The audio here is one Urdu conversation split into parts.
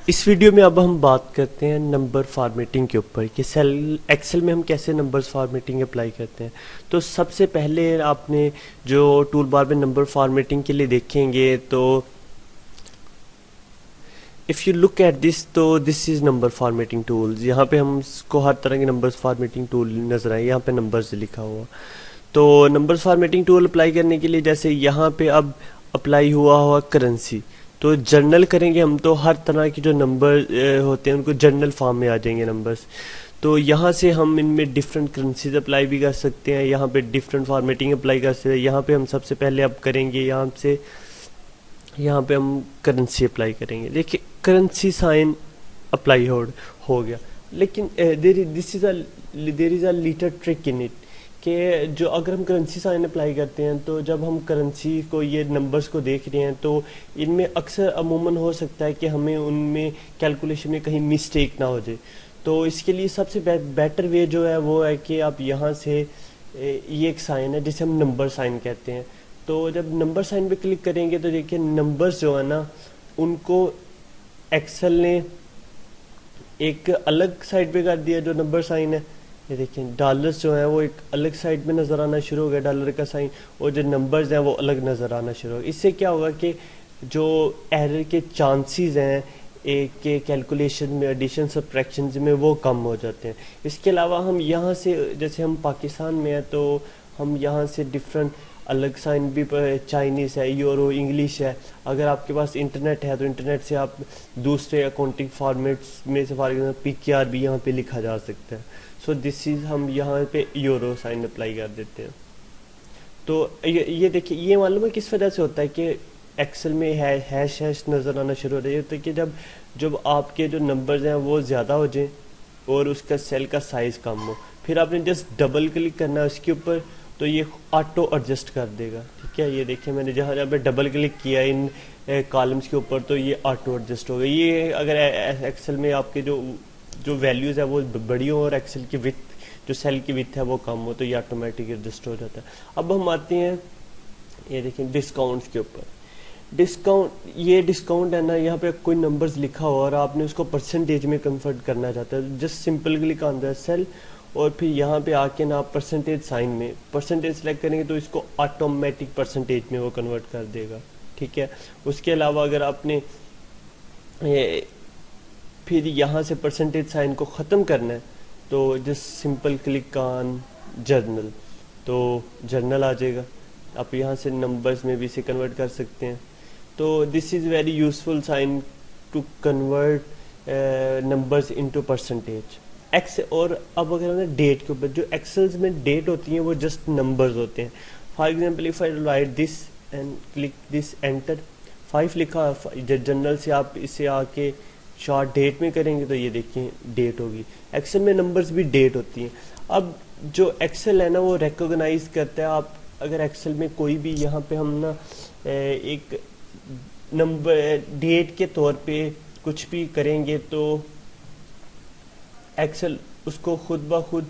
اس ویڈیو میں اب ہم بات کرتے ہیں نمبر فارمیٹنگ کے اوپر کہ ایکسل میں ہم کیسے نمبرز فارمیٹنگ اپلائی کرتے ہیں. تو سب سے پہلے آپ نے جو ٹول بار میں نمبر فارمیٹنگ کے لیے دیکھیں گے تو if you look at this تو this is number formatting tools. یہاں پہ ہم کو ہر طرح کے نمبرز فارمیٹنگ ٹول نظر آئے. یہاں پہ نمبرز لکھا ہوا. تو نمبرز فارمیٹنگ ٹول اپلائی کرنے کے لیے جیسے یہاں پہ اب اپلائی ہوا کرنسی تو جرنل کریں گے ہم تو ہر طرح کی جو نمبر ہوتے ہیں ان کو جرنل فارم میں آ جائیں گے نمبرز. تو یہاں سے ہم ان میں ڈفرینٹ کرنسیز اپلائی بھی کر سکتے ہیں. یہاں پہ ڈفرینٹ فارمیٹنگ اپلائی کر سکتے ہیں. یہاں پہ ہم سب سے پہلے اب کریں گے یہاں پہ ہم کرنسی اپلائی کریں گے. دیکھیں کرنسی سائن اپلائی ہو گیا. لیکن دیر از اے لیٹل ٹرک ان اٹ کہ جو اگر ہم کرنسی سائن اپلائی کرتے ہیں تو جب ہم کرنسی کو یہ نمبرز کو دیکھ رہے ہیں تو ان میں اکثر عموماً ہو سکتا ہے کہ ہمیں ان میں کیلکولیشن میں کہیں مسٹیک نہ ہو جائے. تو اس کے لیے سب سے بیٹر وے جو ہے وہ ہے کہ آپ یہاں سے یہ ایک سائن ہے جسے ہم نمبر سائن کہتے ہیں. تو جب نمبر سائن پہ کلک کریں گے تو دیکھیں نمبرز جو ہے نا ان کو ایکسل نے ایک الگ سائڈ پہ کر دیا جو نمبر سائن ہے. یہ دیکھیں ڈالرز جو ہیں وہ ایک الگ سائڈ میں نظر آنا شروع ہو گیا ڈالر کا سائن, اور جو نمبرز ہیں وہ الگ نظر آنا شروع ہو گیا. اس سے کیا ہوگا کہ جو ایرر کے چانسز ہیں ایک کے کیلکولیشن میں ایڈیشن سبٹریکشنز میں وہ کم ہو جاتے ہیں. اس کے علاوہ ہم یہاں سے جیسے ہم پاکستان میں ہیں تو ہم یہاں سے ڈفرینٹ الگ سائن بھی چائنیز ہے, یورو, انگلش ہے. اگر آپ کے پاس انٹرنیٹ ہے تو انٹرنیٹ سے آپ دوسرے اکاؤنٹنگ فارمیٹس میں سے فار ایگزامپل پی کے آر بھی یہاں پہ لکھا جا سکتا ہے. سو دس از ہم یہاں پہ یورو سائن اپلائی کر دیتے ہیں. تو یہ دیکھیے یہ معلوم ہے کس وجہ سے ہوتا ہے کہ ایکسل میں ہیش نظر آنا شروع ہو رہی ہے کہ جب آپ کے جو نمبرز ہیں وہ زیادہ ہو جائیں اور اس کا سیل کا سائز کم ہو, پھر آپ نے جسٹ ڈبل کلک کرنا ہے اس کے اوپر تو یہ آٹو ایڈجسٹ کر دے گا. ٹھیک ہے, یہ دیکھیں میں نے جہاں پہ ڈبل کلک کیا ان کالمز کے اوپر تو یہ آٹو ایڈجسٹ ہو گیا. یہ اگر ایکسل میں آپ کے جو ویلیوز ہے وہ بڑی ہوں اور ایکسل کی وتھ جو سیل کی وتھ ہے وہ کم ہو تو یہ آٹومیٹک ایڈجسٹ ہو جاتا ہے. اب ہم آتے ہیں یہ دیکھیں ڈسکاؤنٹس کے اوپر. ڈسکاؤنٹ ہے نا, یہاں پہ کوئی نمبرز لکھا ہوا اور آپ نے اس کو پرسنٹیج میں کنورٹ کرنا چاہتا ہے. Just simple click on the cell اور پھر یہاں پہ آ کے نا آپ پرسنٹیج سائن میں پرسنٹیج سلیکٹ کریں گے تو اس کو آٹومیٹک پرسنٹیج میں وہ کنورٹ کر دے گا. ٹھیک ہے, اس کے علاوہ اگر آپ نے پھر یہاں سے پرسنٹیج سائن کو ختم کرنا ہے تو just simple click on general تو جرنل آ جائے گا. آپ یہاں سے نمبرز میں بھی اسے کنورٹ کر سکتے ہیں. تو this is very useful sign to convert numbers into percentage. اور اب اگر ہم نے ڈیٹ کے اوپر جو ایکسلز میں ڈیٹ ہوتی ہیں وہ جسٹ نمبرز ہوتے ہیں. For example if I write this and click this enter 5 لکھا جنرل سے آپ اسے آ کے شارٹ ڈیٹ میں کریں گے تو یہ دیکھیں ڈیٹ ہوگی. ایکسل میں نمبرز بھی ڈیٹ ہوتی ہیں. اب جو ایکسل ہے نا وہ ریکوگنائز کرتا ہے. آپ اگر ایکسل میں کوئی بھی یہاں پہ ہم نا ایک نمبر ڈیٹ کے طور پہ کچھ بھی کریں گے تو ایکسل اس کو خود بخود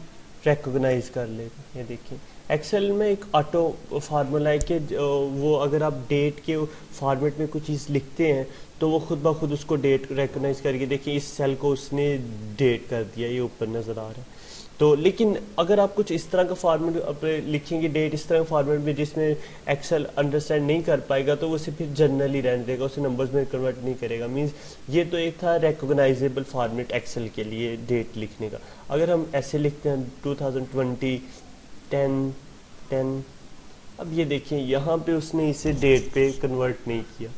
ریکوگنائز کر لے گا. یہ دیکھیں ایکسل میں ایک آٹو فارمولا ہے کہ وہ اگر آپ ڈیٹ کے فارمیٹ میں کوئی چیز لکھتے ہیں تو وہ خود بخود اس کو ڈیٹ ریکوگنائز کر کے دیکھیں اس سیل کو اس نے ڈیٹ کر دیا, یہ اوپر نظر آ رہا ہے. تو لیکن اگر آپ کچھ اس طرح کا فارمیٹ لکھیں گے ڈیٹ اس طرح کا فارمیٹ میں جس میں ایکسل انڈرسٹینڈ نہیں کر پائے گا تو وہ اسے پھر جنرل ہی رہنے دے گا, اسے نمبرز میں کنورٹ نہیں کرے گا. مینس یہ تو ایک تھا ریکوگنائزیبل فارمیٹ ایکسل کے لیے ڈیٹ لکھنے کا. اگر ہم ایسے لکھتے ہیں 2020 10 اب یہ دیکھیں یہاں پہ اس نے اسے ڈیٹ پہ کنورٹ نہیں کیا.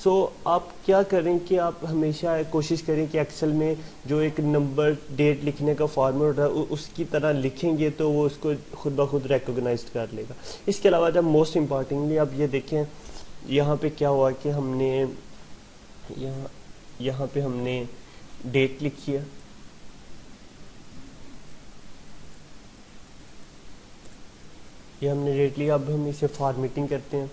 سو آپ کیا کریں کہ آپ ہمیشہ کوشش کریں کہ ایکسل میں جو ایک نمبر ڈیٹ لکھنے کا فارمیٹ ہے اس کی طرح لکھیں گے تو وہ اس کو خود بخود ریکوگنائزڈ کر لے گا. اس کے علاوہ جب موسٹ امپارٹنٹلی آپ یہ دیکھیں یہاں پہ کیا ہوا کہ ہم نے یہاں پہ ہم نے ڈیٹ لکھی ہے. یہ ہم نے ڈیٹ لیا. اب ہم اسے فارمیٹنگ کرتے ہیں.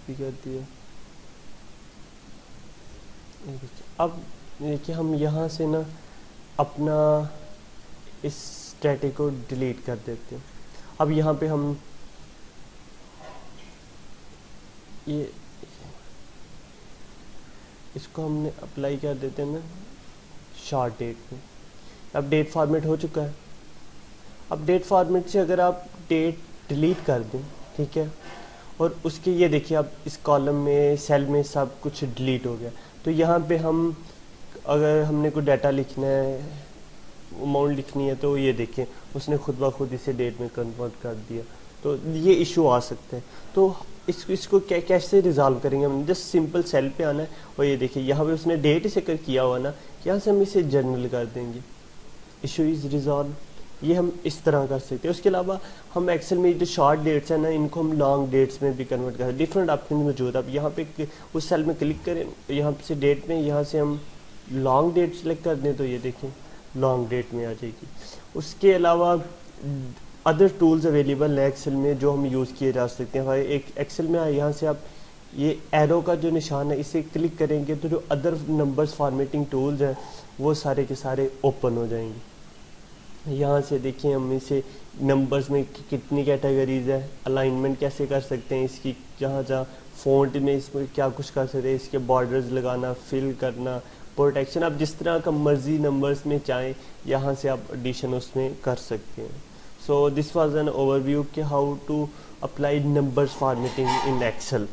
بھی کر دیا. اب دیکھیے ہم یہاں سے نا اپنا اس ڈیٹا کو ڈیلیٹ کر دیتے ہیں. اب یہاں پہ ہم یہ اس کو ہم نے اپلائی کر دیتے ہیں نا شارٹ ڈیٹ میں. اب ڈیٹ فارمیٹ ہو چکا ہے. اب ڈیٹ فارمیٹ سے اگر آپ ڈیٹ ڈیلیٹ کر دیں, ٹھیک ہے, اور اس کے یہ دیکھیے اب اس کالم میں سیل میں سب کچھ ڈیلیٹ ہو گیا. تو یہاں پہ ہم اگر ہم نے کوئی ڈیٹا لکھنا ہے, اماؤنٹ لکھنی ہے, تو یہ دیکھیں اس نے خود بخود اسے ڈیٹ میں کنورٹ کر دیا. تو یہ ایشو آ سکتے ہیں. تو اس کو کیسے ریزالو کریں گے؟ ہم نے جسٹ سمپل سیل پہ آنا ہے, اور یہ دیکھیں یہاں پہ اس نے ڈیٹ اسے کیا ہوا نا, یہاں سے ہم اسے جنرل کر دیں گے, ایشو از ریزالو. یہ ہم اس طرح کر سکتے ہیں. اس کے علاوہ ہم ایکسل میں جو شارٹ ڈیٹس ہیں نا, ان کو ہم لانگ ڈیٹس میں بھی کنورٹ کر سکتے ہیں. ڈفرینٹ آپشن موجود ہے. اب یہاں پہ اس سیل میں کلک کریں, یہاں سے ڈیٹ میں, یہاں سے ہم لانگ ڈیٹ سلیکٹ کر دیں, تو یہ دیکھیں لانگ ڈیٹ میں آ جائے گی. اس کے علاوہ ادر ٹولز اویلیبل ہیں ایکسل میں جو ہم یوز کیے جا سکتے ہیں. ایک ایکسل میں یہاں سے آپ یہ ایرو کا جو نشان ہے اسے کلک کریں گے تو جو ادر نمبرز فارمیٹنگ ٹولز ہیں وہ سارے کے سارے اوپن ہو جائیں گے. یہاں سے دیکھیں ہم اسے نمبرز میں کتنی کیٹیگریز ہے, الائنمنٹ کیسے کر سکتے ہیں اس کی, جہاں جہاں فونٹ میں اس میں کیا کچھ کر سکتے ہیں, اس کے بارڈرز لگانا, فل کرنا, پروٹیکشن, آپ جس طرح کا مرضی نمبرز میں چاہیں یہاں سے آپ ایڈیشن اس میں کر سکتے ہیں. So this was an overview کہ how to apply numbers formatting in Excel.